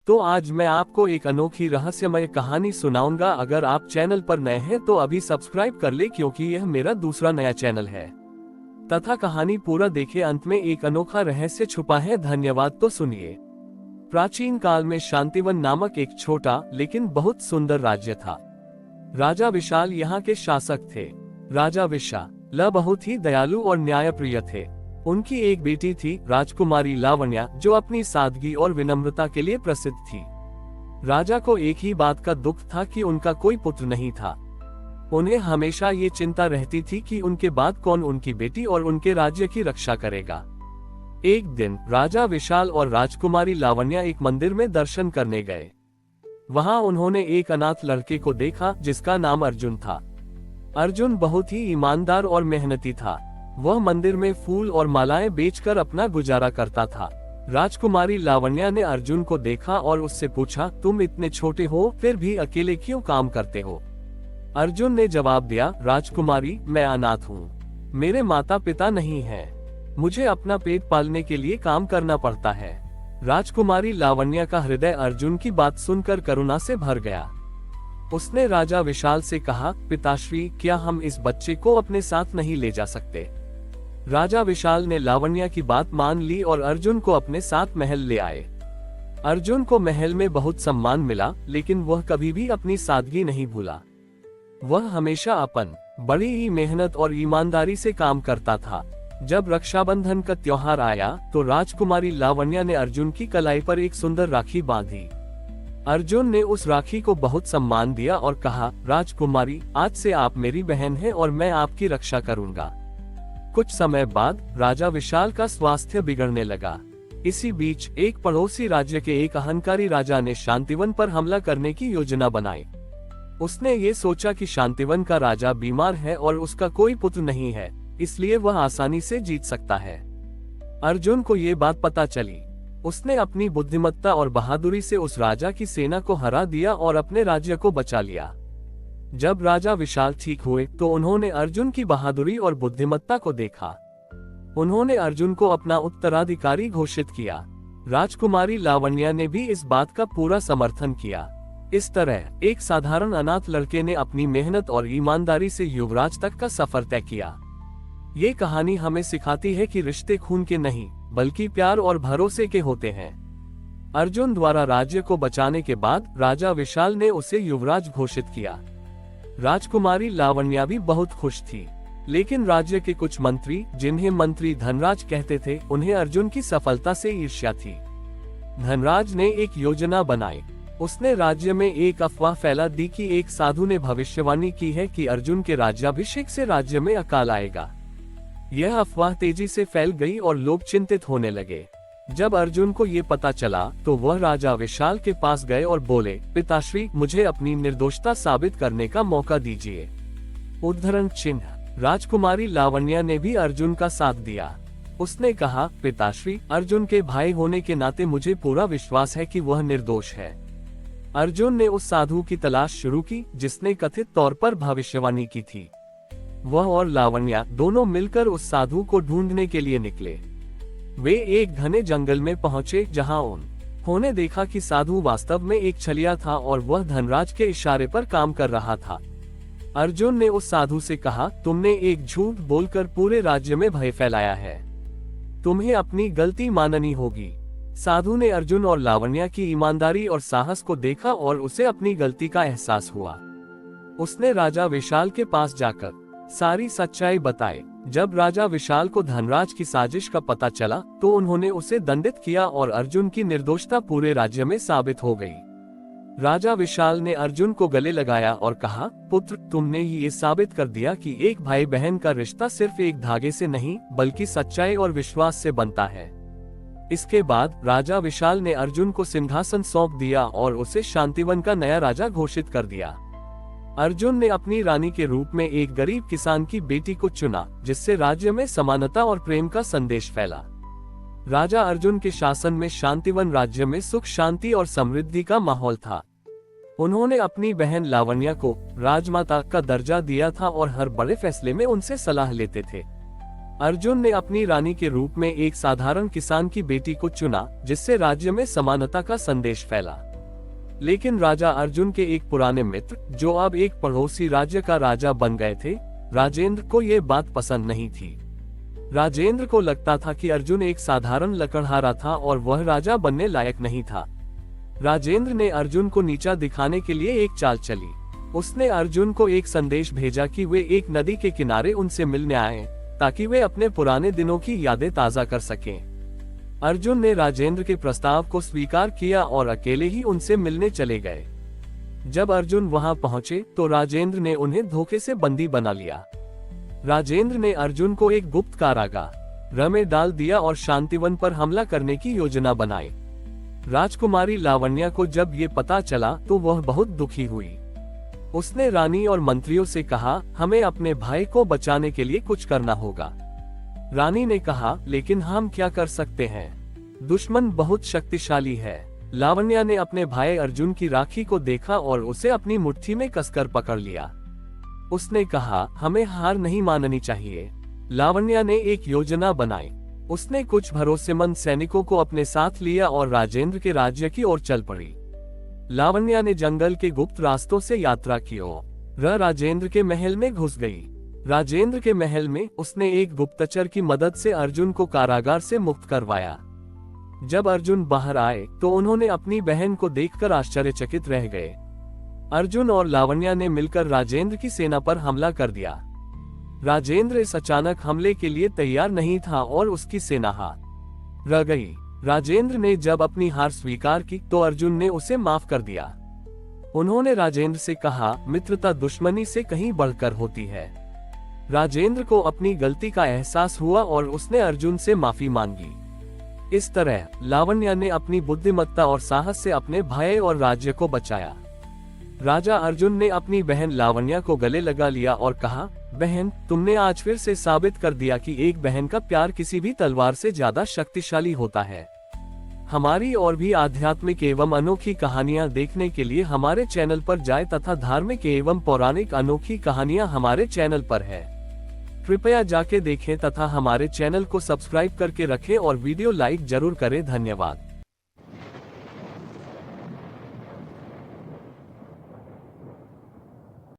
तो आज मैं आपको एक अनोखी रहस्यमय कहानी सुनाऊंगा। अगर आप चैनल पर नए हैं तो अभी सब्सक्राइब कर ले, क्योंकि यह मेरा दूसरा नया चैनल है। तथा कहानी पूरा देखे, अंत में एक अनोखा रहस्य छुपा है। धन्यवाद। तो सुनिए। प्राचीन काल में शांतिवन नामक एक छोटा लेकिन बहुत सुंदर राज्य था। राजा विशाल यहाँ के शासक थे। राजा विशाल बहुत ही दयालु और न्यायप्रिय थे। उनकी एक बेटी थी, राजकुमारी लावण्या, जो अपनी सादगी और विनम्रता के लिए प्रसिद्ध थी। राजा को एक ही बात का दुख था कि उनका कोई पुत्र नहीं था। उन्हें हमेशा ये चिंता रहती थी कि उनके बाद कौन उनकी बेटी और उनके राज्य की रक्षा करेगा। एक दिन राजा विशाल और राजकुमारी लावण्या एक मंदिर में दर्शन करने गए। वहां उन्होंने एक अनाथ लड़के को देखा जिसका नाम अर्जुन था। अर्जुन बहुत ही ईमानदार और मेहनती था। वह मंदिर में फूल और मालाएं बेचकर अपना गुजारा करता था। राजकुमारी लावण्या ने अर्जुन को देखा और उससे पूछा, तुम इतने छोटे हो फिर भी अकेले क्यों काम करते हो? अर्जुन ने जवाब दिया, राजकुमारी, मैं अनाथ हूँ। मेरे माता पिता नहीं हैं। मुझे अपना पेट पालने के लिए काम करना पड़ता है। राजकुमारी लावण्या का हृदय अर्जुन की बात सुनकर करुणा से भर गया। उसने राजा विशाल से कहा, पिताश्री, क्या हम इस बच्चे को अपने साथ नहीं ले जा सकते? राजा विशाल ने लावण्या की बात मान ली और अर्जुन को अपने साथ महल ले आए। अर्जुन को महल में बहुत सम्मान मिला, लेकिन वह कभी भी अपनी सादगी नहीं भूला। वह हमेशा बड़ी ही मेहनत और ईमानदारी से काम करता था। जब रक्षाबंधन का त्योहार आया तो राजकुमारी लावण्या ने अर्जुन की कलाई पर एक सुंदर राखी बांधी। अर्जुन ने उस राखी को बहुत सम्मान दिया और कहा, राजकुमारी, आज से आप मेरी बहन हैं और मैं आपकी रक्षा करूंगा। कुछ समय बाद राजा विशाल का स्वास्थ्य बिगड़ने लगा। इसी बीच एक पड़ोसी राज्य के एक अहंकारी राजा ने शांतिवन पर हमला करने की योजना बनाई। उसने ये सोचा कि शांतिवन का राजा बीमार है और उसका कोई पुत्र नहीं है, इसलिए वह आसानी से जीत सकता है। अर्जुन को ये बात पता चली। उसने अपनी बुद्धिमत्ता और बहादुरी से उस राजा की सेना को हरा दिया और अपने राज्य को बचा लिया। जब राजा विशाल ठीक हुए तो उन्होंने अर्जुन की बहादुरी और बुद्धिमत्ता को देखा। उन्होंने अर्जुन को अपना उत्तराधिकारी घोषित किया। राजकुमारी लावण्या ने भी इस बात का पूरा समर्थन किया। इस तरह एक साधारण अनाथ लड़के ने अपनी मेहनत और ईमानदारी से युवराज तक का सफर तय किया। ये कहानी हमें सिखाती है कि रिश्ते खून के नहीं, बल्कि प्यार और भरोसे के होते हैं। अर्जुन द्वारा राज्य को बचाने के बाद राजा विशाल ने उसे युवराज घोषित किया। राजकुमारी लावण्या भी बहुत खुश थी, लेकिन राज्य के कुछ मंत्री, जिन्हें मंत्री धनराज कहते थे, उन्हें अर्जुन की सफलता से ईर्ष्या थी। धनराज ने एक योजना बनाई। उसने राज्य में एक अफवाह फैला दी कि एक साधु ने भविष्यवाणी की है कि अर्जुन के राज्याभिषेक से राज्य में अकाल आएगा। यह अफवाह तेजी से फैल गई और लोग चिंतित होने लगे। जब अर्जुन को ये पता चला तो वह राजा विशाल के पास गए और बोले, पिताश्री, मुझे अपनी निर्दोषता साबित करने का मौका दीजिए। उद्धरण चिन्ह। राजकुमारी लावण्या ने भी अर्जुन का साथ दिया। उसने कहा, पिताश्री, अर्जुन के भाई होने के नाते मुझे पूरा विश्वास है कि वह निर्दोष है। अर्जुन ने उस साधु की तलाश शुरू की जिसने कथित तौर पर भविष्यवाणी की थी। वह और लावण्या दोनों मिलकर उस साधु को ढूंढने के लिए निकले। वे एक घने जंगल में पहुंचे जहां उन्होंने देखा कि साधु वास्तव में एक छलिया था और वह धनराज के इशारे पर काम कर रहा था। अर्जुन ने उस साधु से कहा, तुमने एक झूठ बोलकर पूरे राज्य में भय फैलाया है। तुम्हें अपनी गलती माननी होगी। साधु ने अर्जुन और लावण्या की ईमानदारी और साहस को देखा और उसे अपनी गलती का एहसास हुआ। उसने राजा विशाल के पास जाकर सारी सच्चाई बताई। जब राजा विशाल को धनराज की साजिश का पता चला तो उन्होंने उसे दंडित किया और अर्जुन की निर्दोषता पूरे राज्य में साबित हो गई। राजा विशाल ने अर्जुन को गले लगाया और कहा, पुत्र, तुमने ये साबित कर दिया कि एक भाई बहन का रिश्ता सिर्फ एक धागे से नहीं, बल्कि सच्चाई और विश्वास से बनता है। इसके बाद राजा विशाल ने अर्जुन को सिंहासन सौंप दिया और उसे शांतिवन का नया राजा घोषित कर दिया। अर्जुन ने अपनी रानी के रूप में एक गरीब किसान की बेटी को चुना, जिससे राज्य में समानता और प्रेम का संदेश फैला। राजा अर्जुन के शासन में शांतिवन राज्य में सुख, शांति और समृद्धि का माहौल था। उन्होंने अपनी बहन लावण्या को राजमाता का दर्जा दिया था और हर बड़े फैसले में उनसे सलाह लेते थे। अर्जुन ने अपनी रानी के रूप में एक साधारण किसान की बेटी को चुना, जिससे राज्य में समानता का संदेश फैला। लेकिन राजा अर्जुन के एक पुराने मित्र, जो अब एक पड़ोसी राज्य का राजा बन गए थे, राजेंद्र को ये बात पसंद नहीं थी। राजेंद्र को लगता था कि अर्जुन एक साधारण लकड़हारा था और वह राजा बनने लायक नहीं था। राजेंद्र ने अर्जुन को नीचा दिखाने के लिए एक चाल चली। उसने अर्जुन को एक संदेश भेजा कि वे एक नदी के किनारे उनसे मिलने आए, ताकि वे अपने पुराने दिनों की यादें ताज़ा कर सकें। अर्जुन ने राजेंद्र के प्रस्ताव को स्वीकार किया और अकेले ही उनसे मिलने चले गए। जब अर्जुन वहां पहुंचे तो राजेंद्र ने उन्हें धोखे से बंदी बना लिया। राजेंद्र ने अर्जुन को एक गुप्त कारागार में डाल दिया और शांतिवन पर हमला करने की योजना बनाई। राजकुमारी लावण्या को जब ये पता चला तो वह बहुत दुखी हुई। उसने रानी और मंत्रियों से कहा, हमें अपने भाई को बचाने के लिए कुछ करना होगा। रानी ने कहा, लेकिन हम क्या कर सकते हैं? दुश्मन बहुत शक्तिशाली है। लावण्या ने अपने भाई अर्जुन की राखी को देखा और उसे अपनी मुट्ठी में कसकर पकड़ लिया। उसने कहा, हमें हार नहीं माननी चाहिए। लावण्या ने एक योजना बनाई। उसने कुछ भरोसेमंद सैनिकों को अपने साथ लिया और राजेंद्र के राज्य की ओर चल पड़ी। लावण्या ने जंगल के गुप्त रास्तों से यात्रा की और राजेंद्र के महल में घुस गई। राजेंद्र के महल में उसने एक गुप्तचर की मदद से अर्जुन को कारागार से मुक्त करवाया। जब अर्जुन बाहर आए तो उन्होंने अपनी बहन को देखकर आश्चर्यचकित रह गए। अर्जुन और लावण्या ने मिलकर राजेंद्र की सेना पर हमला कर दिया। राजेंद्र इस अचानक हमले के लिए तैयार नहीं था और उसकी सेना हार गई। राजेंद्र ने जब अपनी हार स्वीकार की तो अर्जुन ने उसे माफ कर दिया। उन्होंने राजेंद्र से कहा, मित्रता दुश्मनी से कहीं बढ़कर होती है। राजेंद्र को अपनी गलती का एहसास हुआ और उसने अर्जुन से माफी मांगी। इस तरह लावण्या ने अपनी बुद्धिमत्ता और साहस से अपने भाई और राज्य को बचाया। राजा अर्जुन ने अपनी बहन लावण्या को गले लगा लिया और कहा, बहन, तुमने आज फिर से साबित कर दिया कि एक बहन का प्यार किसी भी तलवार से ज्यादा शक्तिशाली होता है। हमारी और भी आध्यात्मिक एवं अनोखी कहानियां देखने के लिए हमारे चैनल पर जाएं तथा धार्मिक एवं पौराणिक अनोखी कहानियां हमारे चैनल पर है। कृपया जाके देखें तथा हमारे चैनल को सब्सक्राइब करके रखें और वीडियो लाइक जरूर करें। धन्यवाद।